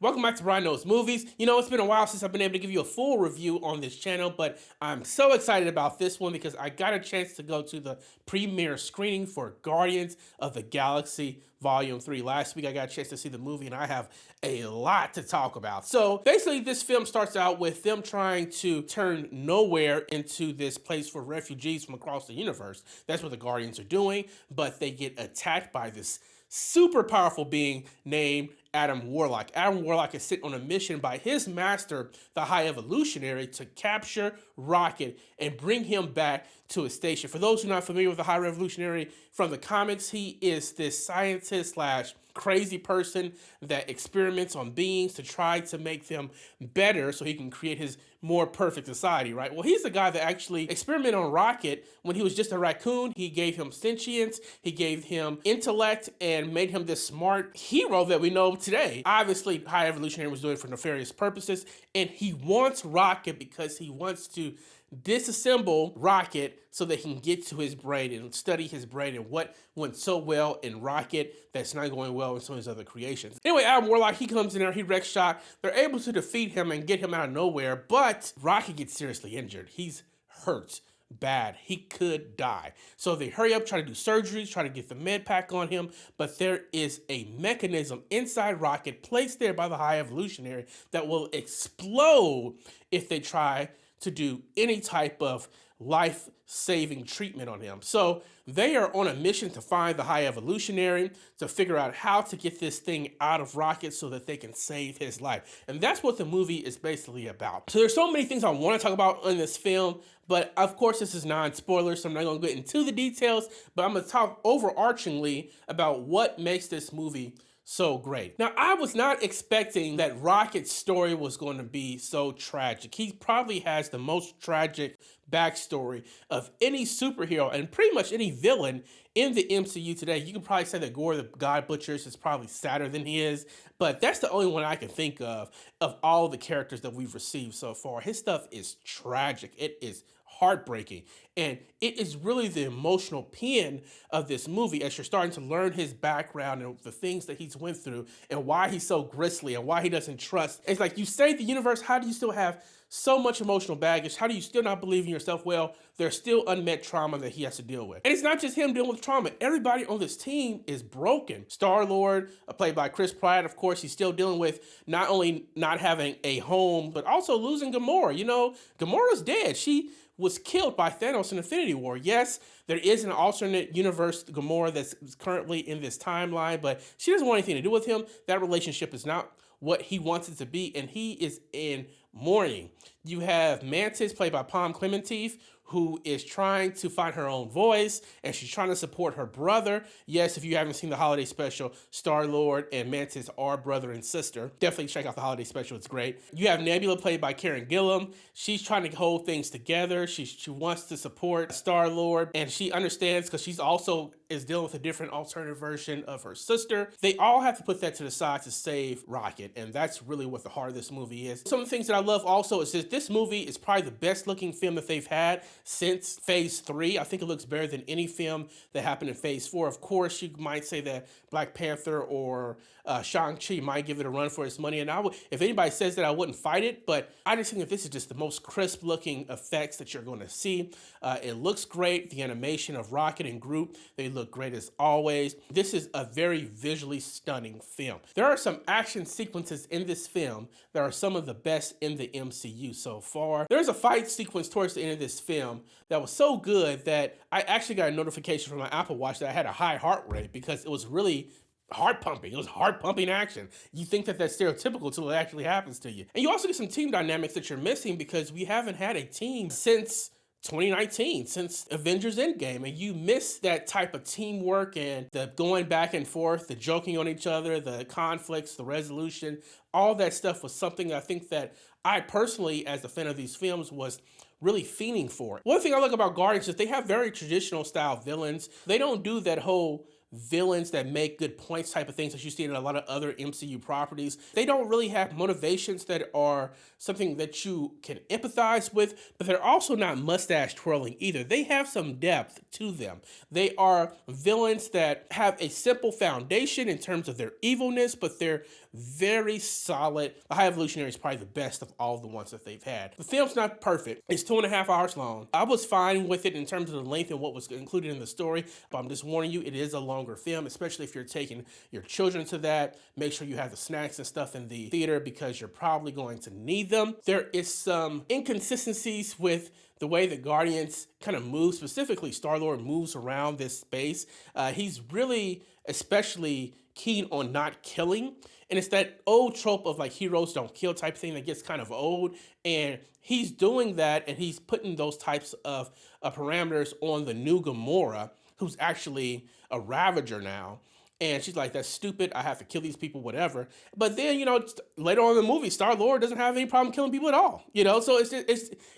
Welcome back to Brian Knows Movies. You know, it's been a while since I've been able to give you a full review on this channel, but I'm so excited about this one because I got a chance to go to the premiere screening for Guardians of the Galaxy Volume 3. Last week I got a chance to see the movie and I have a lot to talk about. So basically this film starts out with them trying to turn nowhere into this place for refugees from across the universe. That's what the Guardians are doing, but they get attacked by this super powerful being named Adam Warlock. Adam Warlock is sent on a mission by his master, the High Evolutionary, to capture Rocket and bring him back to his station. For those who are not familiar with the High Evolutionary from the comics, he is this scientist slash crazy person that experiments on beings to try to make them better so he can create his more perfect society, right? Well, he's the guy that actually experimented on Rocket when he was just a raccoon. He gave him sentience, he gave him intellect, and made him this smart hero that we know today. Obviously, High Evolutionary was doing it for nefarious purposes, and he wants Rocket because he wants to disassemble Rocket so that he can get to his brain and study his brain and what went so well in Rocket that's not going well in some of his other creations. Anyway, Adam Warlock, he comes in there, he wrecks shop. They're able to defeat him and get him out of nowhere, but Rocket gets seriously injured. He's hurt bad. He could die. So they hurry up, try to do surgeries, try to get the med pack on him, but there is a mechanism inside Rocket placed there by the High Evolutionary that will explode if they try to do any type of life-saving treatment on him. So they are on a mission to find the High Evolutionary to figure out how to get this thing out of Rocket so that they can save his life. And that's what the movie is basically about. So there's so many things I want to talk about in this film, but of course this is non-spoiler, so I'm not going to get into the details, but I'm going to talk overarchingly about what makes this movie so great. Now, I was not expecting that Rocket's story was going to be so tragic. He probably has the most tragic backstory of any superhero and pretty much any villain in the MCU today. You can probably say that Gore the God Butchers is probably sadder than he is, but that's the only one I can think of all the characters that we've received so far. His stuff is tragic. It is heartbreaking. And it is really the emotional pin of this movie as you're starting to learn his background and the things that he's went through and why he's so grisly and why he doesn't trust. It's like, you save the universe, how do you still have so much emotional baggage? How do you still not believe in yourself? Well, there's still unmet trauma that he has to deal with. And it's not just him dealing with trauma. Everybody on this team is broken. Star-Lord, played by Chris Pratt, of course, he's still dealing with not only not having a home, but also losing Gamora. You know, Gamora's dead. She was killed by Thanos in Infinity War. Yes, there is an alternate universe Gamora that's currently in this timeline, but she doesn't want anything to do with him. That relationship is not what he wants it to be, and he is in mourning. You have Mantis, played by Pom Klementieff, who is trying to find her own voice, and she's trying to support her brother. Yes, if you haven't seen the holiday special, Star-Lord and Mantis are brother and sister. Definitely check out the holiday special, it's great. You have Nebula, played by Gillam. She's trying to hold things together. She wants to support Star-Lord, and she understands because she's also is dealing with a different alternative version of her sister. They all have to put that to the side to save Rocket, and that's really what the heart of this movie is. Some of the things that I love also is that this movie is probably the best looking film that they've had since Phase 3. I think it looks better than any film that happened in Phase 4. Of course, you might say that Black Panther or Shang-Chi might give it a run for its money, and if anybody says that, I wouldn't fight it, but I just think that this is just the most crisp looking effects that you're going to see. It looks great. The animation of Rocket and Groot, they look great as always. This is a very visually stunning film. There are some action sequences in this film that are some of the best in the MCU so far. There's a fight sequence towards the end of this film that was so good that I actually got a notification from my Apple Watch that I had a high heart rate because it was really heart pumping. It was heart pumping action. You think that that's stereotypical until it actually happens to you. And you also get some team dynamics that you're missing because we haven't had a team since 2019, since Avengers Endgame, and you miss that type of teamwork and the going back and forth, the joking on each other, the conflicts, the resolution. All that stuff was something I think that I personally, as a fan of these films, was really fiending for. One thing I like about Guardians is they have very traditional style villains. They don't do that whole villains that make good points type of things that you see in a lot of other MCU properties. They don't really have motivations that are something that you can empathize with, but they're also not mustache twirling either. They have some depth to them. They are villains that have a simple foundation in terms of their evilness, but they're very solid. The High Evolutionary is probably the best of all the ones that they've had. The film's not perfect. It's 2.5 hours long. I was fine with it in terms of the length and what was included in the story, but I'm just warning you, it is a longer film, especially if you're taking your children to that. Make sure you have the snacks and stuff in the theater because you're probably going to need them. There is some inconsistencies with the way the Guardians kind of move, specifically Star-Lord moves around this space. He's really especially keen on not killing. And it's that old trope of like heroes don't kill type thing that gets kind of old. And he's doing that, and he's putting those types of parameters on the new Gamora, who's actually a Ravager now. And she's like, that's stupid. I have to kill these people, whatever. But then, you know, later on in the movie, Star-Lord doesn't have any problem killing people at all. You know, so it's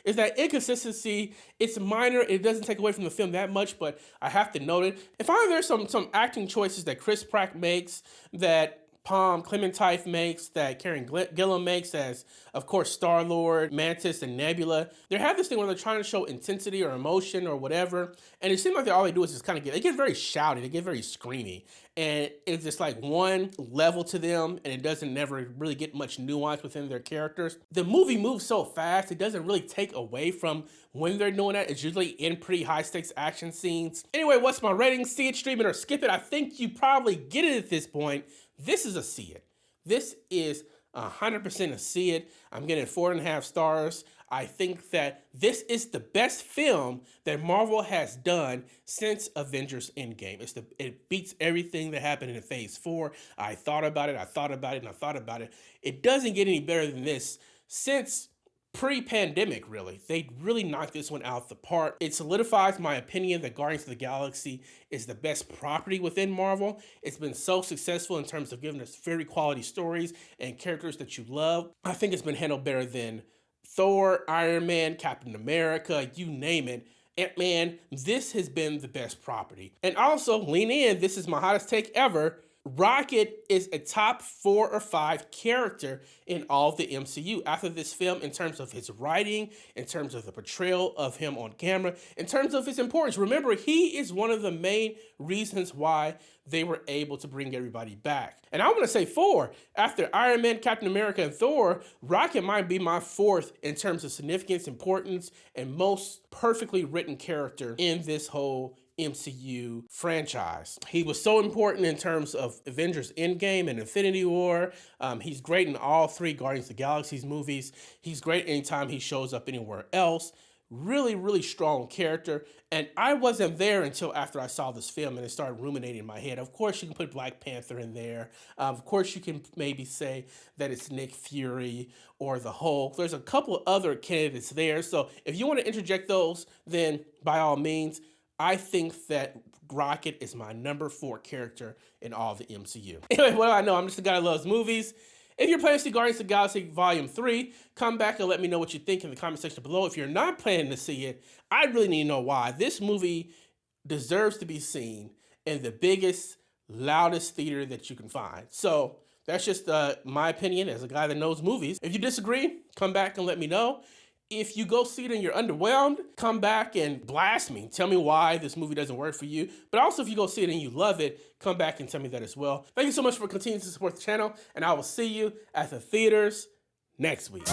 that inconsistency. It's minor. It doesn't take away from the film that much, but I have to note it. And finally, there's some acting choices that Chris Pratt makes, that Pom Klementieff makes, that Gillam makes as, of course, Star-Lord, Mantis, and Nebula. They have this thing where they're trying to show intensity or emotion or whatever, and it seems like all they do is just kind of they get very shouty, they get very screamy, and it's just like one level to them, and it doesn't never really get much nuance within their characters. The movie moves so fast, it doesn't really take away from when they're doing that. It's usually in pretty high-stakes action scenes. Anyway, what's my rating? See it, stream it, or skip it? I think you probably get it at this point. This is a see it. This is 100% a see it. I'm getting 4.5 stars. I think that this is the best film that Marvel has done since Avengers Endgame. It beats everything that happened in Phase 4. I thought about it, and I thought about it. It doesn't get any better than this since pre-pandemic, really. They really knocked this one out the park. It solidifies my opinion that Guardians of the Galaxy is the best property within Marvel. It's been so successful in terms of giving us very quality stories and characters that you love. I think it's been handled better than Thor, Iron Man, Captain America, you name it. Ant-Man, this has been the best property. And also, lean in, this is my hottest take ever. Rocket is a top 4 or 5 character in all of the MCU after this film, in terms of his writing, in terms of the portrayal of him on camera, in terms of his importance. Remember, he is one of the main reasons why they were able to bring everybody back. And I'm going to say 4. After Iron Man, Captain America, and Thor, Rocket might be my 4th in terms of significance, importance, and most perfectly written character in this whole MCU franchise. He was so important in terms of Avengers Endgame and Infinity War. He's great in all 3 Guardians of the Galaxy movies. He's great anytime he shows up anywhere else. Really, really strong character. And I wasn't there until after I saw this film and it started ruminating in my head. Of course, you can put Black Panther in there. Of course, you can maybe say that it's Nick Fury or the Hulk. There's a couple of other candidates there. So if you want to interject those, then by all means. I think that Rocket is my number 4 character in all the MCU. Anyway, what do I know? I'm just a guy that loves movies. If you're planning to see Guardians of the Galaxy Volume 3, come back and let me know what you think in the comment section below. If you're not planning to see it, I really need to know why. This movie deserves to be seen in the biggest, loudest theater that you can find. So that's just my opinion as a guy that knows movies. If you disagree, come back and let me know. If you go see it and you're underwhelmed, come back and blast me. Tell me why this movie doesn't work for you. But also, if you go see it and you love it, come back and tell me that as well. Thank you so much for continuing to support the channel, and I will see you at the theaters next week.